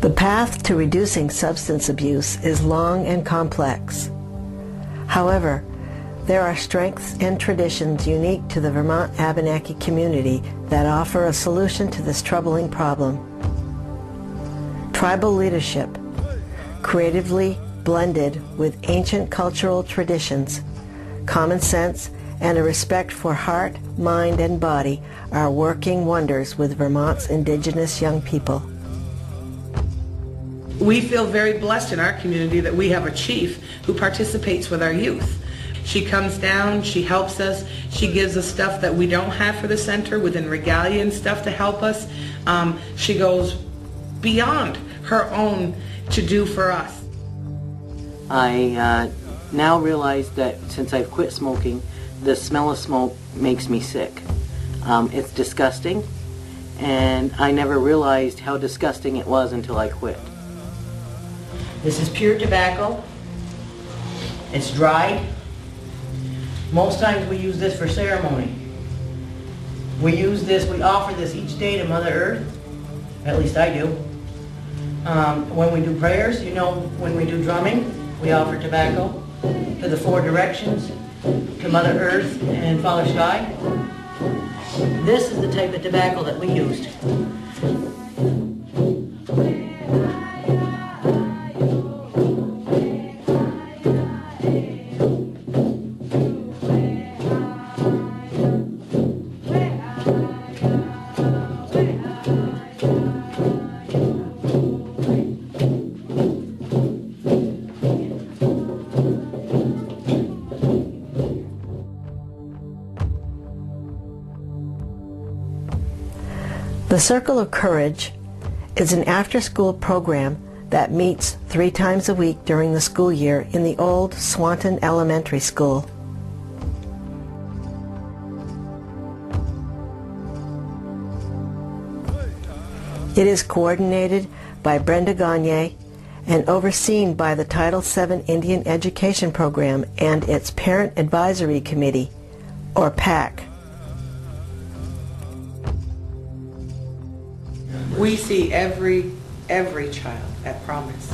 The path to reducing substance abuse is long and complex. However, there are strengths and traditions unique to the Vermont Abenaki community that offer a solution to this troubling problem. Tribal leadership, creatively blended with ancient cultural traditions, common sense, and a respect for heart, mind, and body are working wonders with Vermont's indigenous young people. We feel very blessed in our community that we have a chief who participates with our youth. She comes down, she helps us, she gives us stuff that we don't have for the center within regalia and stuff to help us. She goes beyond her own to do for us. I now realize that since I've quit smoking, the smell of smoke makes me sick. It's disgusting, and I never realized how disgusting it was until I quit. This is pure tobacco. It's dried. Most times we use this for ceremony. We use this, we offer this each day to Mother Earth. At least I do. When we do prayers, you know, when we do drumming, we offer tobacco to the four directions, to Mother Earth and Father Sky. This is the type of tobacco that we used. The Circle of Courage is an after-school program that meets 3 times a week during the school year in the old Swanton Elementary School. It is coordinated by Brenda Gagne and overseen by the Title VII Indian Education Program and its Parent Advisory Committee, or PAC. We see every child at promise.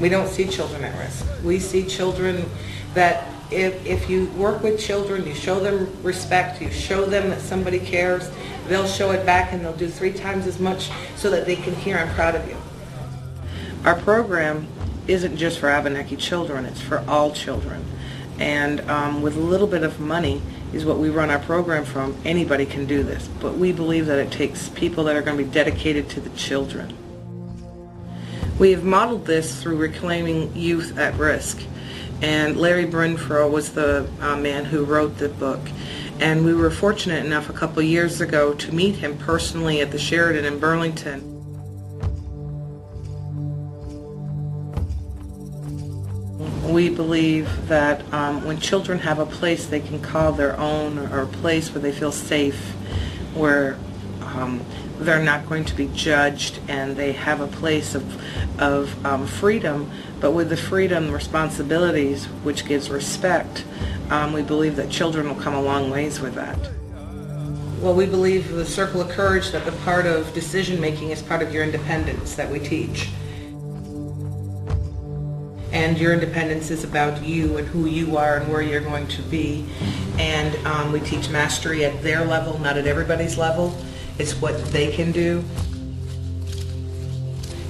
We don't see children at risk. We see children that if you work with children, you show them respect, you show them that somebody cares, they'll show it back and they'll do 3 times as much so that they can hear, I'm proud of you. Our program isn't just for Abenaki children, it's for all children. And with a little bit of money is what we run our program from. Anybody can do this, but we believe that it takes people that are going to be dedicated to the children. We have modeled this through reclaiming youth at risk, and Larry Brendtro was the man who wrote the book, and we were fortunate enough a couple years ago to meet him personally at the Sheridan in Burlington. We believe that when children have a place they can call their own, or a place where they feel safe, where they're not going to be judged, and they have a place of freedom, but with the freedom and responsibilities which gives respect, we believe that children will come a long ways with that. Well, we believe the Circle of Courage that the part of decision making is part of your independence that we teach. And your independence is about you and who you are and where you're going to be. And we teach mastery at their level, not at everybody's level. It's what they can do.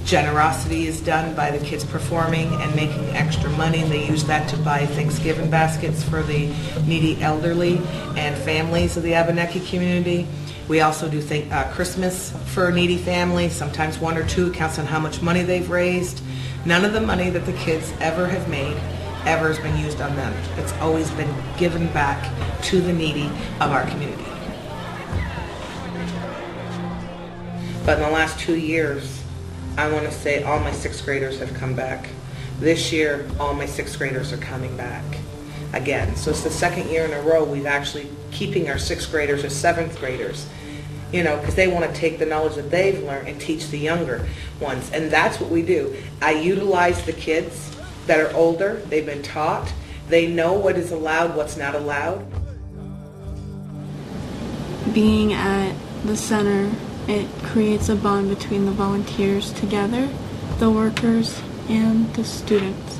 Generosity is done by the kids performing and making extra money, and they use that to buy Thanksgiving baskets for the needy elderly and families of the Abenaki community. We also do Christmas for needy families, sometimes 1 or 2. It counts on how much money they've raised. None of the money that the kids ever have made ever has been used on them. It's always been given back to the needy of our community. But in the last 2 years, I want to say all my 6th graders have come back. This year, all my 6th graders are coming back again. So it's the 2nd year in a row we've actually keeping our 6th graders or 7th graders, you know, because they want to take the knowledge that they've learned and teach the younger ones. And that's what we do. I utilize the kids that are older. They've been taught. They know what is allowed, what's not allowed. Being at the center it creates a bond between the volunteers together, the workers, and the students.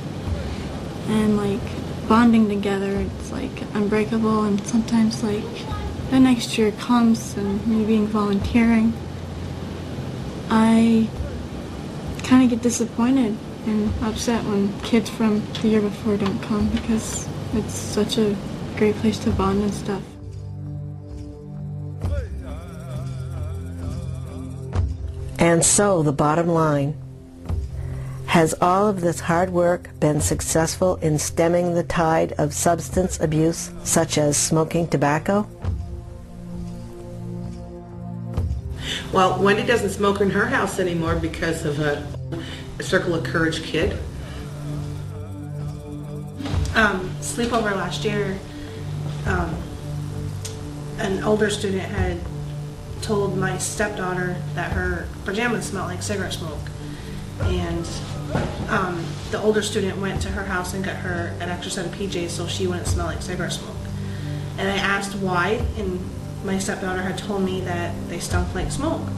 And like bonding together, it's like unbreakable, and sometimes like the next year comes and me being volunteering, I kind of get disappointed and upset when kids from the year before don't come, because it's such a great place to bond and stuff. And so the bottom line, has all of this hard work been successful in stemming the tide of substance abuse, such as smoking tobacco? Well, Wendy doesn't smoke in her house anymore because of a Circle of Courage kid. Sleepover last year, an older student had told my stepdaughter that her pajamas smelled like cigarette smoke, and the older student went to her house and got her an extra set of PJs so she wouldn't smell like cigarette smoke. And I asked why, and my stepdaughter had told me that they stunk like smoke.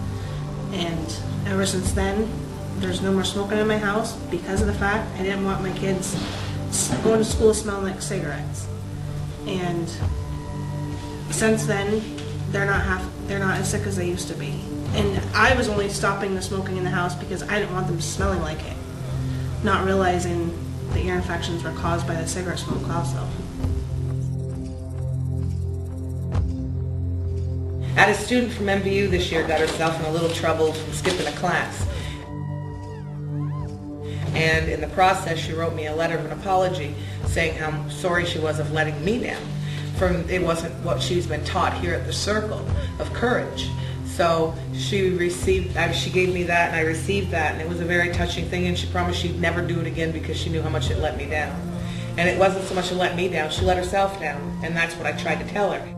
And ever since then, there's no more smoking in my house because of the fact I didn't want my kids going to school smelling like cigarettes. And since then, they're not as sick as they used to be. And I was only stopping the smoking in the house because I didn't want them smelling like it, not realizing the ear infections were caused by the cigarette smoke also. I had a student from MVU this year got herself in a little trouble from skipping a class. And in the process, she wrote me a letter of an apology saying how sorry she was of letting me down. It wasn't what she's been taught here at the Circle of Courage. So she gave me that, and I received that, and it was a very touching thing, and she promised she'd never do it again because she knew how much it let me down. And it wasn't so much it let me down, she let herself down, and that's what I tried to tell her.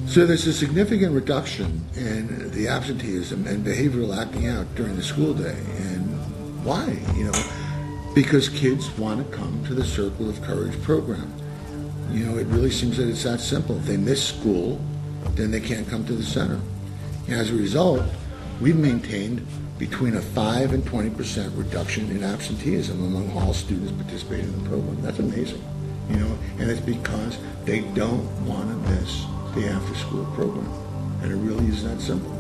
So there's a significant reduction in the absenteeism and behavioral acting out during the school day. And why? Because kids want to come to the Circle of Courage program. It really seems that it's that simple. If they miss school, then they can't come to the center. As a result, we've maintained between a 5 and 20% reduction in absenteeism among all students participating in the program. That's amazing, and it's because they don't want to miss the after-school program, and it really is that simple.